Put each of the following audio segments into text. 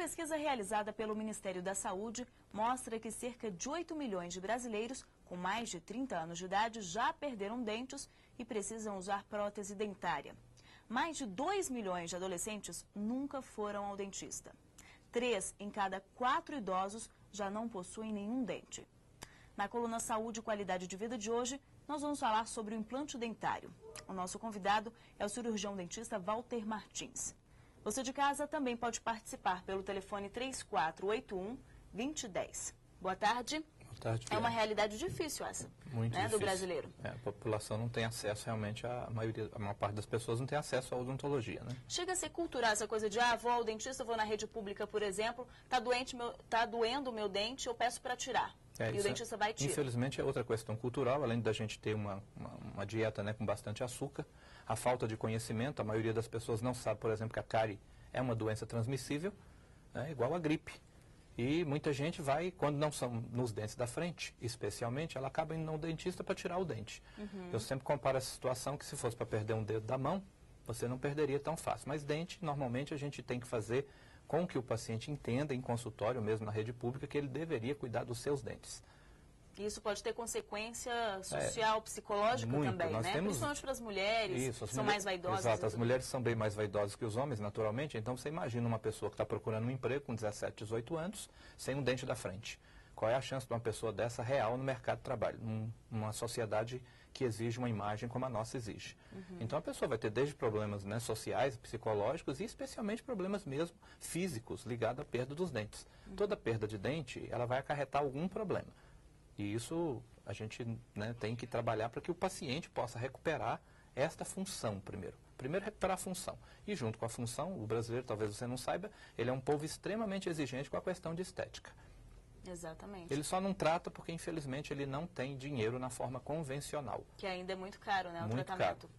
pesquisa realizada pelo Ministério da Saúde mostra que cerca de 8 milhões de brasileiros com mais de 30 anos de idade já perderam dentes e precisam usar prótese dentária. Mais de 2 milhões de adolescentes nunca foram ao dentista. 3 em cada 4 idosos já não possuem nenhum dente. Na coluna Saúde e Qualidade de Vida de hoje, nós vamos falar sobre o implante dentário. O nosso convidado é o cirurgião dentista Walter Martins. Você de casa também pode participar pelo telefone 3481-2010. Boa tarde. Boa tarde. É uma realidade difícil essa, muito né, difícil. do brasileiro. A população não tem acesso, realmente, a maior parte das pessoas não tem acesso à odontologia, né? Chega a ser cultural essa coisa de, vou ao dentista, vou na rede pública, por exemplo, tá doendo o meu dente, eu peço para tirar. E o dentista vai tirar. Infelizmente é outra questão cultural, além da gente ter uma dieta, né, com bastante açúcar, a falta de conhecimento, a maioria das pessoas não sabe, por exemplo, que a cárie é uma doença transmissível, né, igual a gripe. E muita gente vai, quando não são nos dentes da frente, especialmente, ela acaba indo ao dentista para tirar o dente. Eu sempre comparo essa situação que se fosse para perder um dedo da mão, você não perderia tão fácil. Mas dente, normalmente, a gente tem que fazer com que o paciente entenda em consultório, mesmo na rede pública, que ele deveria cuidar dos seus dentes. Isso pode ter consequência social, psicológica também, né? Principalmente para as mulheres, que são mais vaidosas. Exato, as mulheres são bem mais vaidosas que os homens, naturalmente. Então, você imagina uma pessoa que está procurando um emprego com 17, 18 anos, sem um dente da frente. Qual é a chance de uma pessoa dessa real no mercado de trabalho, numa sociedade que exige uma imagem como a nossa exige? Então, a pessoa vai ter desde problemas, né, sociais, psicológicos e especialmente problemas mesmo físicos ligados à perda dos dentes. Toda perda de dente, ela vai acarretar algum problema. E isso a gente, né, tem que trabalhar para que o paciente possa recuperar esta função primeiro. Primeiro recuperar a função. E junto com a função, o brasileiro, talvez você não saiba, ele é um povo extremamente exigente com a questão de estética. Exatamente. Ele só não trata porque, infelizmente, ele não tem dinheiro na forma convencional. Que ainda é muito caro, né, o muito tratamento. Caro.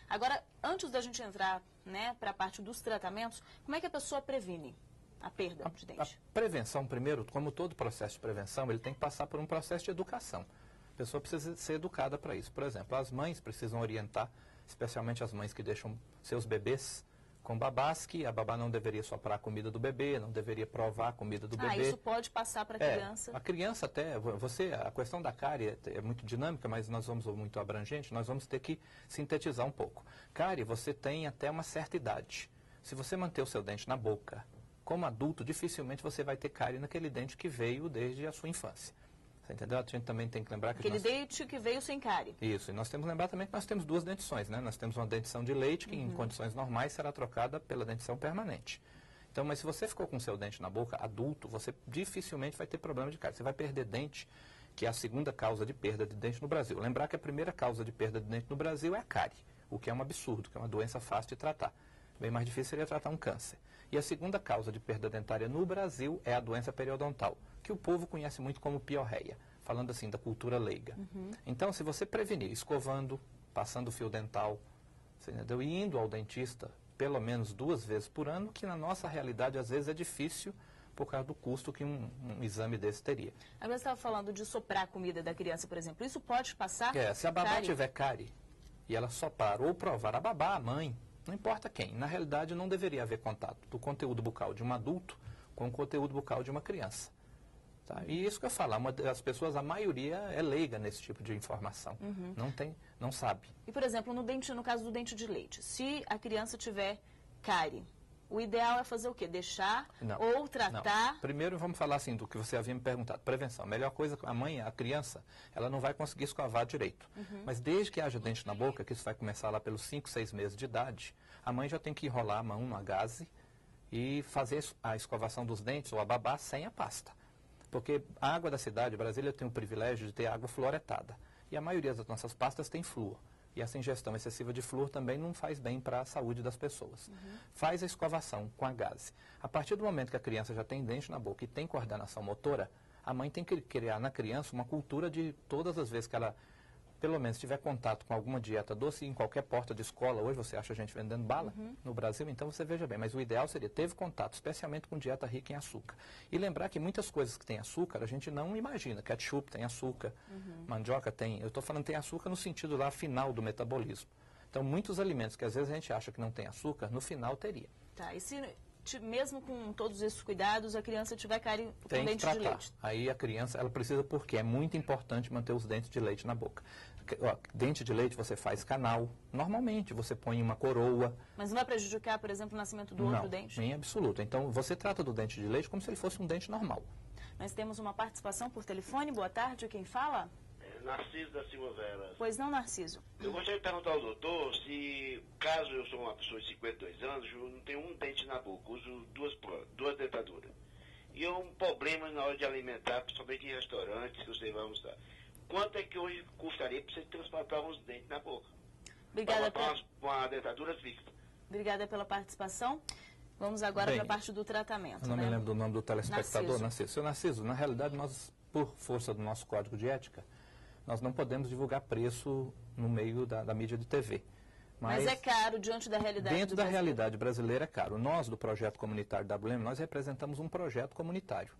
Agora, antes da gente entrar, né, para a parte dos tratamentos, como é que a pessoa previne a perda de dente? A prevenção, primeiro, como todo processo de prevenção, ele tem que passar por um processo de educação. A pessoa precisa ser educada para isso. Por exemplo, as mães precisam orientar, especialmente as mães que deixam seus bebês com babás, que a babá não deveria soprar a comida do bebê, não deveria provar a comida do bebê. Isso pode passar para a criança? A criança até, a questão da cárie é muito dinâmica, mas nós vamos muito abrangente, nós vamos ter que sintetizar um pouco. Cárie, você tem até uma certa idade. Se você manter o seu dente na boca, como adulto, dificilmente você vai ter cárie naquele dente que veio desde a sua infância. Você entendeu? A gente também tem que lembrar que aquele dente que veio sem cárie. Isso, e nós temos que lembrar também que nós temos duas dentições, né? Nós temos uma dentição de leite, que em condições normais será trocada pela dentição permanente. Então, mas se você ficou com o seu dente na boca, adulto, você dificilmente vai ter problema de cárie. Você vai perder dente, que é a segunda causa de perda de dente no Brasil. Lembrar que a primeira causa de perda de dente no Brasil é a cárie, o que é um absurdo, que é uma doença fácil de tratar. Bem mais difícil seria tratar um câncer. E a segunda causa de perda dentária no Brasil é a doença periodontal, que o povo conhece muito como piorreia, falando assim da cultura leiga. Então, se você prevenir escovando, passando fio dental, você entendeu? E indo ao dentista pelo menos 2 vezes por ano, que na nossa realidade às vezes é difícil por causa do custo que um exame desse teria. Agora você estava falando de soprar a comida da criança, por exemplo. Isso pode passar? Se a babá tiver cárie e ela soprar ou provar a babá, a mãe, não importa quem. Na realidade, não deveria haver contato do conteúdo bucal de um adulto com o conteúdo bucal de uma criança. Tá? E isso que eu falo, as pessoas, a maioria é leiga nesse tipo de informação. Não sabe. E, por exemplo, no caso do dente de leite, se a criança tiver cárie, o ideal é fazer o quê? Deixar ou tratar? Não. Primeiro vamos falar assim do que você havia me perguntado. Prevenção. A melhor coisa, a criança, ela não vai conseguir escovar direito. Mas desde que haja dente na boca, que isso vai começar lá pelos 5, 6 meses de idade, a mãe já tem que enrolar a mão no gaze e fazer a escovação dos dentes ou a babá sem a pasta. Porque a água da cidade, Brasília, tem o privilégio de ter água fluoretada. E a maioria das nossas pastas tem flúor. E essa ingestão excessiva de flúor também não faz bem para a saúde das pessoas. Faz a escovação com a gaze. A partir do momento que a criança já tem dente na boca e tem coordenação motora, a mãe tem que criar na criança uma cultura de todas as vezes que ela, pelo menos, tiver contato com alguma dieta doce em qualquer porta de escola. Hoje você acha gente vendendo bala no Brasil, então você veja bem. Mas o ideal seria, teve contato, especialmente com dieta rica em açúcar. E lembrar que muitas coisas que têm açúcar, a gente não imagina. Ketchup tem açúcar, mandioca tem. Eu estou falando tem açúcar no sentido lá final do metabolismo. Então, muitos alimentos que às vezes a gente acha que não tem açúcar, no final teria. Tá, e se mesmo com todos esses cuidados, a criança tiver cárie com Tem que dente tratar. de leite? Aí a criança, ela precisa, porque é muito importante manter os dentes de leite na boca. Dente de leite você faz canal, normalmente, você põe uma coroa. Mas não vai prejudicar, por exemplo, o nascimento do outro dente? Não, em absoluto. Então, você trata do dente de leite como se ele fosse um dente normal. Nós temos uma participação por telefone. Boa tarde, quem fala? Narciso da Silva Veras. Pois não, Narciso. Eu gostaria de perguntar ao doutor se, caso eu sou uma pessoa de 52 anos, eu não tenho um dente na boca, uso duas dentaduras. E é um problema na hora de alimentar, principalmente em restaurantes, que você vai almoçar. Quanto é que hoje custaria para você transplantar uns dentes na boca? Obrigada para uma dentadura fixa. Obrigada pela participação. Vamos agora para a parte do tratamento. Eu não me lembro do nome do telespectador, Narciso. Seu Narciso, na realidade, nós, por força do nosso código de ética, nós não podemos divulgar preço no meio da mídia de TV. Mas é caro diante da realidade dentro da realidade brasileira é caro. Nós, do projeto comunitário WM, nós representamos um projeto comunitário.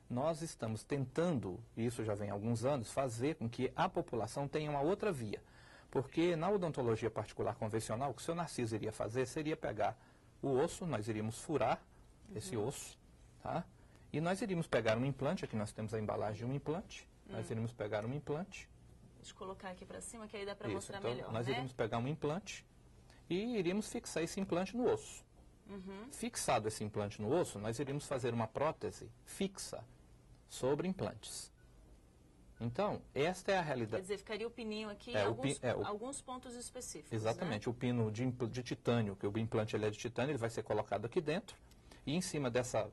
Nós estamos tentando, e isso já vem há alguns anos, fazer com que a população tenha uma outra via. Porque na odontologia particular convencional, o que o seu Narciso iria fazer seria pegar o osso, nós iríamos furar esse osso, tá? E nós iríamos pegar um implante, aqui nós temos a embalagem de um implante, nós iríamos pegar um implante. Deixa eu colocar aqui para cima, que aí dá para Isso, mostrar então, melhor, nós iríamos pegar um implante e iríamos fixar esse implante no osso. Fixado esse implante no osso, nós iríamos fazer uma prótese fixa sobre implantes. Então, esta é a realidade. Quer dizer, ficaria o pininho aqui em alguns pontos específicos. Exatamente, né? O pino de titânio, que o implante ele é de titânio, ele vai ser colocado aqui dentro. E em cima dessa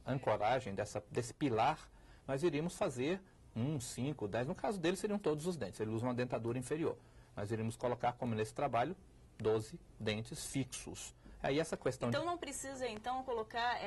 ancoragem, desse pilar, nós iríamos fazer 1, 5, 10, no caso dele seriam todos os dentes, ele usa uma dentadura inferior. Nós iríamos colocar, como nesse trabalho, 12 dentes fixos. Aí essa questão então não precisa, então, colocar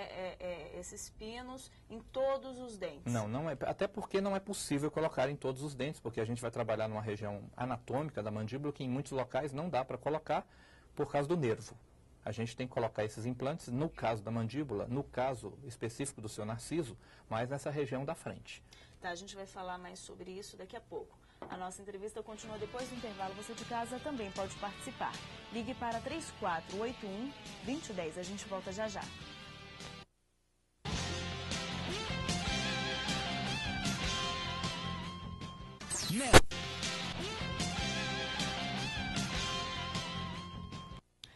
esses pinos em todos os dentes? Não é, até porque não é possível colocar em todos os dentes, porque a gente vai trabalhar numa região anatômica da mandíbula que em muitos locais não dá para colocar por causa do nervo. A gente tem que colocar esses implantes, no caso da mandíbula, no caso específico do seu Narciso, mais nessa região da frente. Tá, a gente vai falar mais sobre isso daqui a pouco. A nossa entrevista continua depois do intervalo. Você de casa também pode participar. Ligue para 3481-2010. A gente volta já já.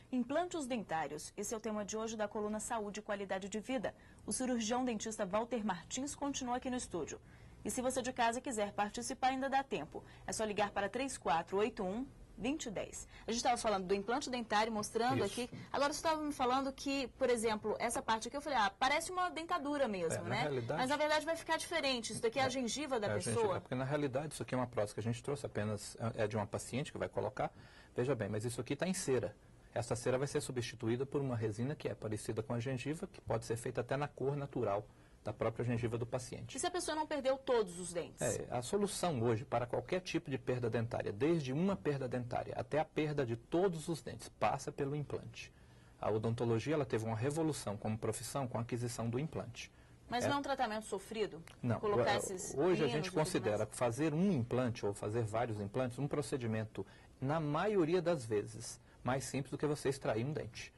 Implantes dentários. Esse é o tema de hoje da coluna Saúde e Qualidade de Vida. O cirurgião dentista Walter Martins continua aqui no estúdio. E se você de casa quiser participar, ainda dá tempo. É só ligar para 3481-2010. A gente estava falando do implante dentário, mostrando aqui. Agora você estava me falando que, por exemplo, essa parte aqui, eu falei, parece uma dentadura mesmo, né? Realidade, mas na verdade vai ficar diferente. Isso daqui é a gengiva da pessoa. Porque na realidade isso aqui é uma prótese que a gente trouxe, apenas é de uma paciente que vai colocar. Veja bem, mas isso aqui está em cera. Essa cera vai ser substituída por uma resina que é parecida com a gengiva, que pode ser feita até na cor natural da própria gengiva do paciente. E se a pessoa não perdeu todos os dentes? A solução hoje para qualquer tipo de perda dentária, desde uma perda dentária até a perda de todos os dentes, passa pelo implante. A odontologia ela teve uma revolução como profissão com a aquisição do implante. Mas não é um tratamento sofrido? Não. Colocar esses hoje a gente considera fazer um implante ou fazer vários implantes um procedimento, na maioria das vezes, mais simples do que você extrair um dente.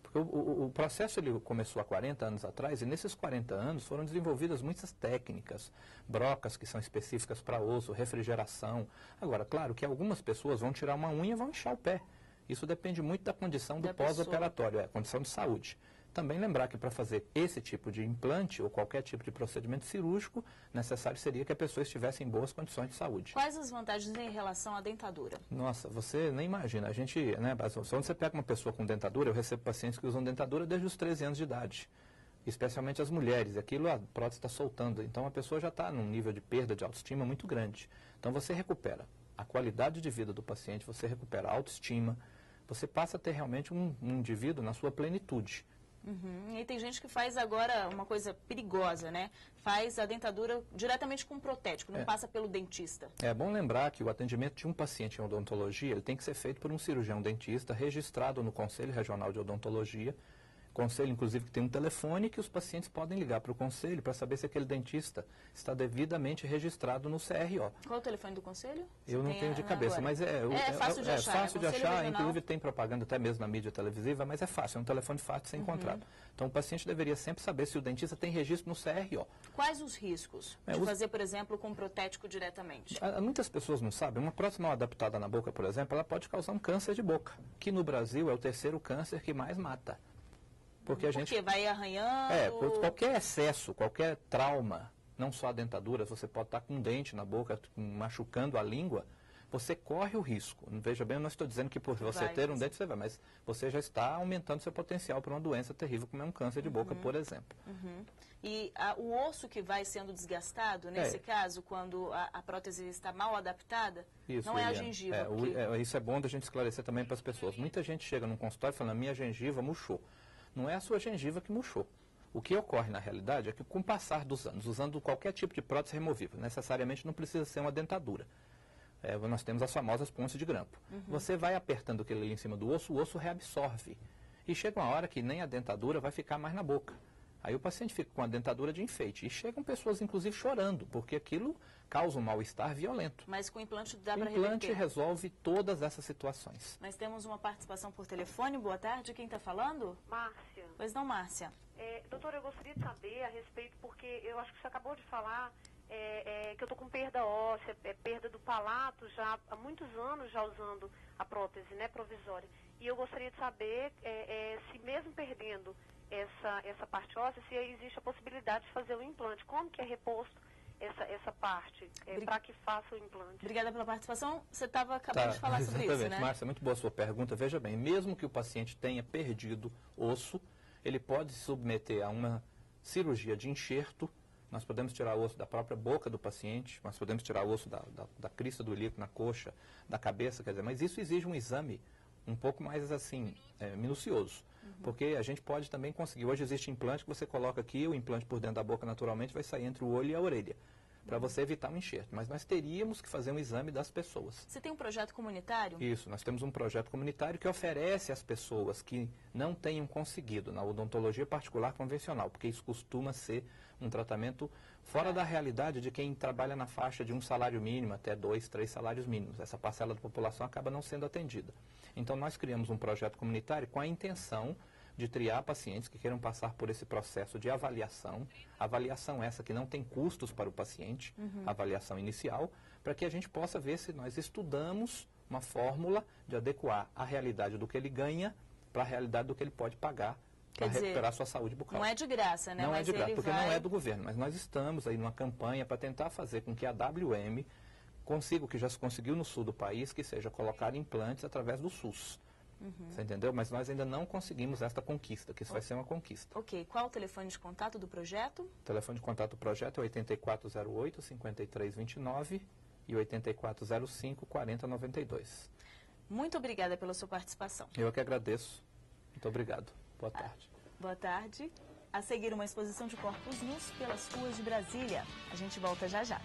Porque o processo ele começou há 40 anos atrás e nesses 40 anos foram desenvolvidas muitas técnicas, brocas que são específicas para osso, refrigeração. Agora, claro que algumas pessoas vão tirar uma unha e vão inchar o pé. Isso depende muito da condição do pós-operatório, a condição de saúde. Também lembrar que para fazer esse tipo de implante ou qualquer tipo de procedimento cirúrgico, necessário seria que a pessoa estivesse em boas condições de saúde. Quais as vantagens em relação à dentadura? Nossa, você nem imagina. A gente, só quando você pega uma pessoa com dentadura, eu recebo pacientes que usam dentadura desde os 13 anos de idade. Especialmente as mulheres. Aquilo a prótese está soltando. Então a pessoa já está num nível de perda de autoestima muito grande. Então você recupera a qualidade de vida do paciente, você recupera a autoestima, você passa a ter realmente um indivíduo na sua plenitude. E tem gente que faz agora uma coisa perigosa, né? Faz a dentadura diretamente com um protético, não passa pelo dentista. É bom lembrar que o atendimento de um paciente em odontologia ele tem que ser feito por um cirurgião dentista registrado no Conselho Regional de Odontologia, Conselho, inclusive, que tem um telefone que os pacientes podem ligar para o conselho para saber se aquele dentista está devidamente registrado no CRO. Qual é o telefone do conselho? Eu não tenho de cabeça, agora. mas é fácil de achar. Fácil de achar, regional. inclusive tem propaganda até mesmo na mídia televisiva, mas é fácil, é um telefone fácil de ser encontrado. Então o paciente deveria sempre saber se o dentista tem registro no CRO. Quais os riscos de fazer, por exemplo, com protético diretamente? Muitas pessoas não sabem, uma prótese mal adaptada na boca, por exemplo, ela pode causar um câncer de boca, que no Brasil é o terceiro câncer que mais mata. Porque vai arranhando? Por qualquer excesso, qualquer trauma, não só a dentadura, você pode estar com um dente na boca, machucando a língua, você corre o risco. Veja bem, eu não estou dizendo que por você ter um dente você vai, mas você já está aumentando seu potencial para uma doença terrível, como é um câncer de boca, por exemplo. E o osso que vai sendo desgastado, nesse caso, quando a prótese está mal adaptada, isso, não é a gengiva? Isso é bom da gente esclarecer também para as pessoas. Muita gente chega num consultório falando, minha gengiva murchou. Não é a sua gengiva que murchou. O que ocorre na realidade é que com o passar dos anos, usando qualquer tipo de prótese removível, necessariamente não precisa ser uma dentadura. Nós temos as famosas pontes de grampo. Você vai apertando aquilo ali em cima do osso, o osso reabsorve. E chega uma hora que nem a dentadura vai ficar mais na boca. Aí o paciente fica com a dentadura de enfeite. E chegam pessoas, inclusive, chorando, porque aquilo causa um mal-estar violento. Mas com o implante dá para reverter? O implante resolve todas essas situações. Mas temos uma participação por telefone. Boa tarde. Quem está falando? Márcia. Pois não, Márcia. Doutora, eu gostaria de saber a respeito, porque eu acho que você acabou de falar que eu estou com perda óssea, perda do palato já há muitos anos já usando a prótese, né, provisória. E eu gostaria de saber se mesmo perdendo essa parte óssea, se existe a possibilidade de fazer o implante. Como que é reposto essa parte, para que faça o implante? Obrigada pela participação. Você estava acabando de falar sobre isso, né? Márcia, muito boa a sua pergunta. Veja bem, mesmo que o paciente tenha perdido osso, ele pode se submeter a uma cirurgia de enxerto. Nós podemos tirar o osso da própria boca do paciente, nós podemos tirar o osso da crista do ilíaco na coxa, da cabeça, quer dizer, mas isso exige um exame um pouco mais assim, minucioso. Porque a gente pode também conseguir. Hoje existe implante que você coloca aqui, o implante por dentro da boca naturalmente vai sair entre o olho e a orelha, para você evitar um enxerto. Mas nós teríamos que fazer um exame das pessoas. Você tem um projeto comunitário? Isso, nós temos um projeto comunitário que oferece às pessoas que não tenham conseguido na odontologia particular convencional, porque isso costuma ser um tratamento fora da realidade de quem trabalha na faixa de um salário mínimo até 2, 3 salários mínimos. Essa parcela da população acaba não sendo atendida. Então nós criamos um projeto comunitário com a intenção de triar pacientes que queiram passar por esse processo de avaliação essa que não tem custos para o paciente, avaliação inicial, para que a gente possa ver se nós estudamos uma fórmula de adequar a realidade do que ele ganha para a realidade do que ele pode pagar para recuperar sua saúde bucal. Não é de graça, né? Não é de graça, porque não é do governo, mas nós estamos aí numa campanha para tentar fazer com que a WM consiga o que já se conseguiu no sul do país, que seja colocar implantes através do SUS. Você entendeu? Mas nós ainda não conseguimos esta conquista, que isso vai ser uma conquista. Ok. Qual o telefone de contato do projeto? O telefone de contato do projeto é 8408-5329 e 8405-4092. Muito obrigada pela sua participação. Eu que agradeço. Muito obrigado. Boa tarde. Boa tarde. A seguir, uma exposição de corpos nus pelas ruas de Brasília. A gente volta já já.